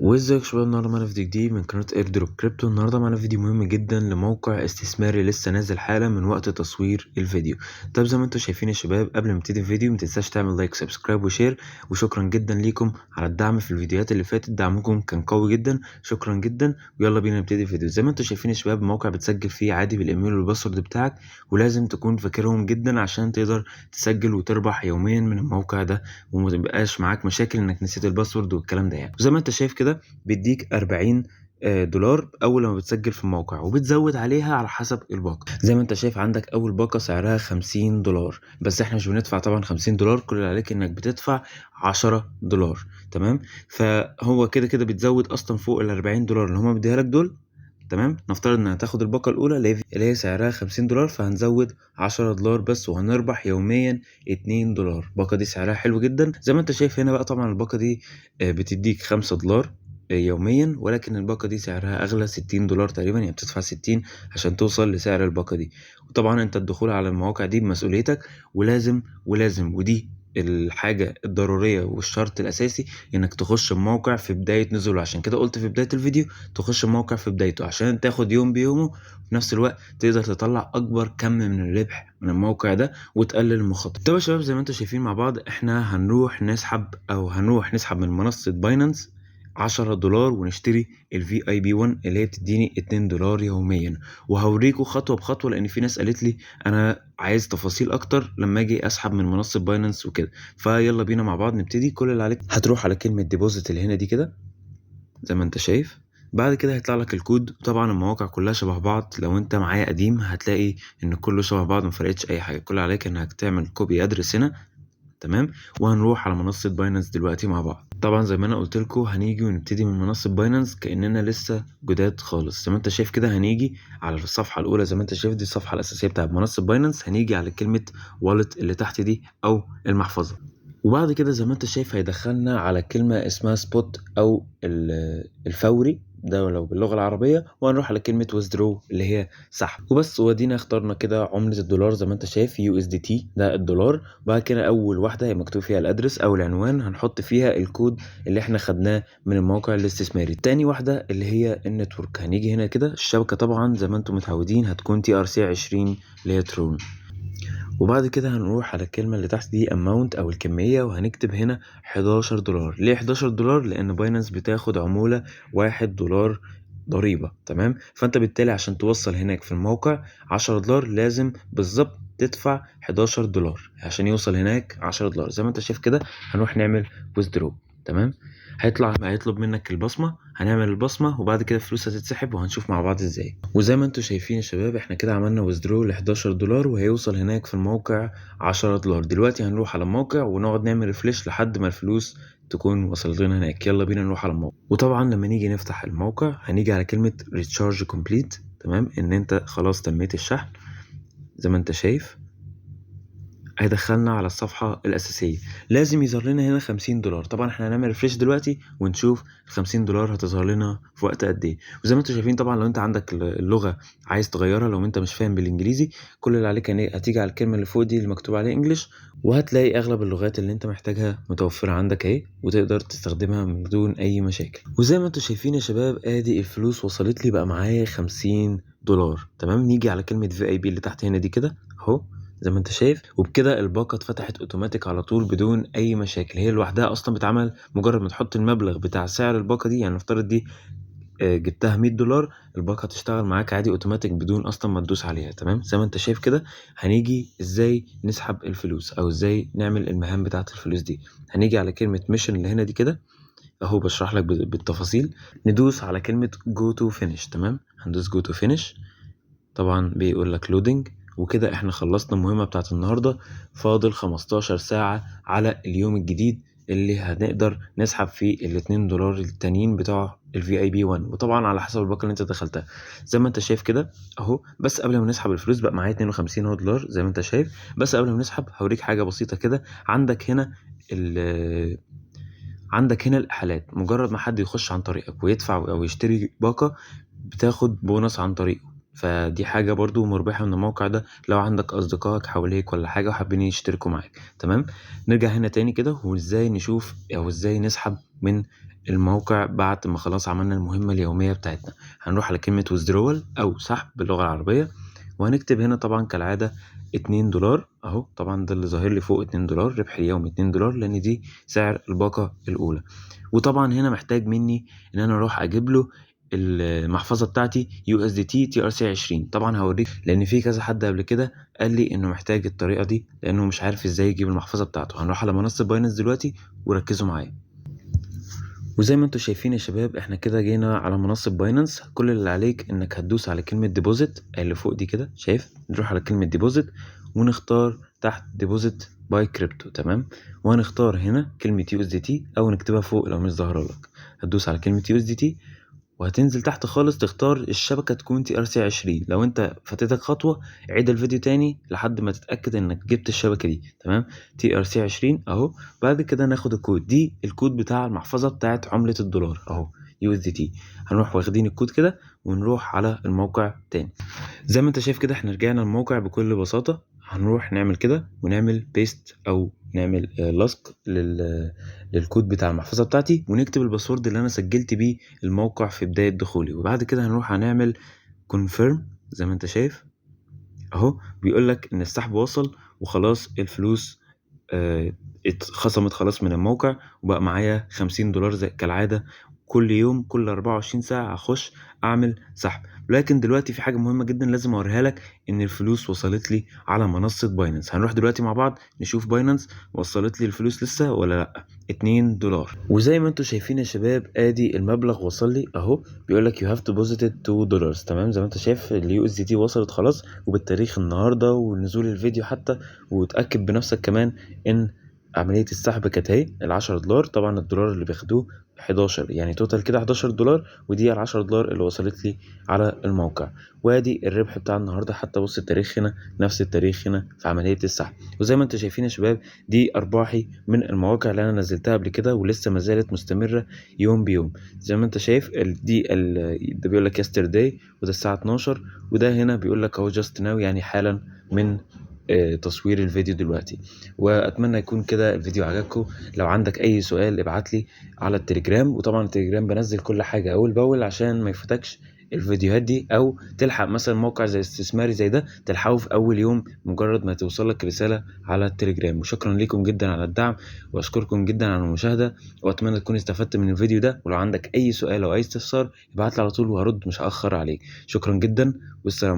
وازيك يا شباب، النهارده معانا فيديو جديد من قناه ايردروب كريبتو. النهارده معانا فيديو مهم جدا لموقع استثماري لسه نازل حالا من وقت تصوير الفيديو. طب زي ما انتم شايفين يا شباب، قبل ما نبتدي الفيديو متنساش تعمل لايك سبسكرايب وشير، وشكرا جدا ليكم على الدعم في الفيديوهات اللي فاتت. دعمكم كان قوي جدا، شكرا جدا. ويلا بينا نبتدي الفيديو. زي ما انتم شايفين يا شباب، الموقع بتسجل فيه عادي بالايميل والباسورد بتاعك، ولازم تكون فاكرهم جدا عشان تقدر تسجل وتربح يوميا من الموقع ده، وما تبقاش معاك مشاكل انك نسيت الباسورد والكلام ده يعني. وزي ما انت شايف كده بيديك 40 دولار اول لما بتسجل في الموقع، وبتزود عليها على حسب الباقه. زي ما انت شايف عندك اول باقه سعرها 50 دولار، بس احنا مش بندفع طبعا 50 دولار، كل اللي عليك انك بتدفع 10 دولار. تمام، فهو كده كده بتزود اصلا فوق ال 40 دولار اللي هما مديها لك دول. تمام، نفترض ان هتاخد الباقه الاولى اللي هي سعرها 50 دولار، فهنزود 10 دولار بس، وهنربح يوميا 2 دولار. الباقه دي سعرها حلو جدا. زي ما انت شايف هنا بقى، طبعا الباقه دي بتديك 5 دولار يوميا، ولكن الباقه دي سعرها اغلى، 60 دولار تقريبا، يعني بتدفع 60 عشان توصل لسعر الباقه دي. وطبعا انت الدخول على المواقع دي بمسؤوليتك، ولازم ودي الحاجة الضرورية والشرط الأساسي، إنك تخش الموقع في بداية نزوله. عشان كده قلت في بداية الفيديو تخش الموقع في بدايته، عشان تاخد يوم بيومه، وفي نفس الوقت تقدر تطلع أكبر كم من الربح من الموقع ده وتقلل المخاطر. طب يا شباب، زي ما انتم شايفين مع بعض، احنا هنروح نسحب من منصة باينانس 10 دولار، ونشتري الفي اي بي 1 اللي هي بتديني 2 دولار يوميا. وهوريكم خطوه بخطوه، لان في ناس قالت لي انا عايز تفاصيل اكتر لما اجي اسحب من منصه باينانس وكده. فيلا بينا مع بعض نبتدي. كل اللي عليك هتروح على كلمه ديبوزيت اللي هنا دي كده، زي ما انت شايف. بعد كده هيطلع لك الكود. طبعا المواقع كلها شبه بعض، لو انت معايا قديم هتلاقي ان كله شبه بعض، مفرقتش اي حاجه. كل اللي عليك انك تعمل كوبي ادرس هنا. تمام، وهنروح على منصة باينانس دلوقتي مع بعض. طبعا زي ما انا قلت لكم هنيجي ونبتدي من منصة باينانس كأننا لسه جداد خالص. زي ما انت شايف كده هنيجي على الصفحة الأولى، زي ما انت شايف دي الصفحة الأساسية بتاعت منصة باينانس. هنيجي على كلمة والت اللي تحت دي أو المحفظة، وبعد كده زي ما انت شايف هيدخلنا على كلمة اسمها سبوت أو الفوري ده لو باللغة العربية، وهنروح على كلمة withdraw اللي هي سحب وبس. ودينا اخترنا كده عملة الدولار زي ما انت شايف USDT ده الدولار. بعد كده أول واحدة هي مكتوب فيها الأدرس أو العنوان، هنحط فيها الكود اللي احنا خدناه من الموقع الاستثماري. تاني واحدة اللي هي النتورك، هنيجي هنا كده الشبكة، طبعا زي ما انتم متعودين هتكون TRC 20 اللي هي ترون. وبعد كده هنروح على الكلمة اللي تحت دي اماونت او الكمية، وهنكتب هنا 11 دولار. ليه 11 دولار؟ لان باينانس بتاخد عمولة 1 دولار ضريبة. تمام، فانت بالتالي عشان توصل هناك في الموقع 10 دولار لازم بالظبط تدفع 11 دولار عشان يوصل هناك 10 دولار. زي ما انت شايف كده هنروح نعمل withdraw. تمام، هيطلب منك البصمة، هنعمل البصمة وبعد كده الفلوس هتتسحب، وهنشوف مع بعض ازاي. وزي ما انتم شايفين يا شباب، احنا كده عملنا ويزدرو ل 11 دولار، وهيوصل هناك في الموقع 10 دولار. دلوقتي هنروح على الموقع ونقعد نعمل ريفريش لحد ما الفلوس تكون وصلت لنا هناك. يلا بينا نروح على الموقع. وطبعا لما نيجي نفتح الموقع هنيجي على كلمة ريتشارج كومبليت، تمام، ان انت خلاص تميت الشحن. زي ما انت شايف هيدخلنا على الصفحة الأساسية. لازم يظهر لنا هنا 50 دولار. طبعا احنا هنعمل ريفريش دلوقتي ونشوف ال 50 دولار هتظهر لنا في وقت قد ايه. وزي ما انتم شايفين طبعا لو انت عندك اللغة عايز تغيرها، لو انت مش فاهم بالانجليزي، كل اللي عليك هتيجي على الكلمة اللي فوق دي اللي مكتوب عليها انجلش، وهتلاقي اغلب اللغات اللي انت محتاجها متوفرة عندك اهي، وتقدر تستخدمها من دون اي مشاكل. وزي ما انتم شايفين يا شباب، ادي الفلوس وصلت لي، بقى معايا 50 دولار. تمام، نيجي على كلمة VIP اللي تحت هنا دي كده اهو، زي ما انت شايف. وبكده الباقه اتفتحت اوتوماتيك على طول بدون اي مشاكل. هي لوحدها اصلا بتعمل مجرد ما تحط المبلغ بتاع سعر الباقه دي، يعني نفترض دي جبتها 100 دولار، الباقه هتشتغل معاك عادي اوتوماتيك بدون اصلا ما تدوس عليها. تمام، زي ما انت شايف كده. هنيجي ازاي نسحب الفلوس او ازاي نعمل المهام بتاعه الفلوس دي. هنيجي على كلمه ميشن اللي هنا دي كده اهو، بشرح لك بالتفاصيل. ندوس على كلمه جو تو فينيش. تمام، هندوس جو تو فينيش. طبعا بيقول لك لودنج. وكده احنا خلصنا المهمة بتاعت النهاردة. فاضل 15 ساعة على اليوم الجديد اللي هنقدر نسحب فيه ال2 دولار التانيين بتوع الفي اي بي 1، وطبعا على حسب الباقة اللي انت دخلتها. زي ما انت شايف كده اهو. بس قبل ما نسحب الفلوس بقى معايا 52 دولار زي ما انت شايف. بس قبل ما نسحب هوريك حاجة بسيطة كده. عندك هنا الإحالات. مجرد ما حد يخش عن طريقك ويدفع او يشتري باقة، بتاخد بونص عن طريقه. فدي حاجة برضو مربحة من الموقع ده لو عندك أصدقائك حواليك ولا حاجة وحابين يشتركوا معاك. تمام. نرجع هنا تاني كده، وإزاي نشوف أو إزاي نسحب من الموقع بعد ما خلاص عملنا المهمة اليومية بتاعتنا. هنروح على كلمة withdrawal أو سحب باللغة العربية، وهنكتب هنا طبعا كالعادة $2 اهو. طبعا ده اللي ظاهر لي فوق $2 ربح اليومي $2 لان دي سعر الباقة الاولى. وطبعا هنا محتاج مني ان انا اروح اجيب له المحفظة بتاعتي USDT TRC20. طبعا هوريك لان في كذا حد قبل كده قال لي انه محتاج الطريقة دي لانه مش عارف ازاي يجيب المحفظة بتاعته. هنروح على منصة باينانس دلوقتي وركزوا معايا. وزي ما انتوا شايفين يا شباب احنا كده جينا على منصة باينانس. كل اللي عليك انك هتدوس على كلمة ديبوزيت اللي فوق دي كده، شايف؟ نروح على كلمة ديبوزيت ونختار تحت ديبوزيت باي كريبتو. تمام. وهنختار هنا كلمة USDT او نكتبها فوق لو مش ظاهرة لك. هتدوس على كلمة USDT وهتنزل تحت خالص تختار الشبكة تكون TRC20. لو انت فاتتك خطوة عيد الفيديو تاني لحد ما تتأكد انك جبت الشبكة دي. تمام. TRC20 اهو. بعد كده ناخد الكود، دي الكود بتاع المحفظة بتاعت عملة $1 اهو USDT. هنروح واخدين الكود كده ونروح على الموقع تاني. زي ما انت شايف كده احنا رجعنا الموقع بكل بساطة. هنروح نعمل كده ونعمل بيست او نعمل لصق للكود بتاع المحفظة بتاعتي، ونكتب الباسورد اللي انا سجلت بيه الموقع في بداية دخولي. وبعد كده هنروح هنعمل confirm. زي ما انت شايف اهو بيقولك ان السحب وصل وخلاص الفلوس اتخصمت خلاص من الموقع، وبقى معايا $50 زي كالعادة. كل يوم كل 24 ساعة هخش اعمل سحب. لكن دلوقتي في حاجة مهمة جدا لازم اوريها لك، ان الفلوس وصلت لي على منصة باينانس. هنروح دلوقتي مع بعض نشوف باينانس وصلت لي الفلوس لسه ولا لا. $2. وزي ما انتوا شايفين يا شباب ادي المبلغ وصل لي اهو. بيقول لك you have deposited $2. تمام. زي ما انت شايف اليو اس دي تي وصلت خلاص وبالتاريخ النهارده ونزول الفيديو حتى. وتأكد بنفسك كمان ان عملية السحب كانت اهي $10. طبعا الدولار اللي بياخدوه 11، يعني توتال كده $11، ودي $10 اللي وصلت لي على الموقع. وادي الربح بتاع النهارده. حتى بص التاريخ هنا نفس التاريخ هنا في عملية السحب. وزي ما انتوا شايفين يا شباب دي ارباحي من المواقع اللي انا نزلتها قبل كده ولسه ما زالت مستمرة يوم بيوم. زي ما انت شايف ده بيقول لك yesterday وده الساعة 12، وده هنا بيقول لك اهو just now يعني حالا من تصوير الفيديو دلوقتي. واتمنى يكون كده الفيديو عجبكم. لو عندك اي سؤال ابعت لي على التليجرام. وطبعا التليجرام بنزل كل حاجة اول باول عشان ما يفوتكش الفيديوهات دي، او تلحق مثلا موقع زي استثماري زي ده تلحقه في اول يوم مجرد ما توصلك رسالة على التليجرام. وشكرا لكم جدا على الدعم واشكركم جدا على المشاهدة، واتمنى تكون استفدت من الفيديو ده. ولو عندك اي سؤال او اي استفسار ابعت لي على طول وهرد، مش هأخر عليك. شكرا جدا والسلام.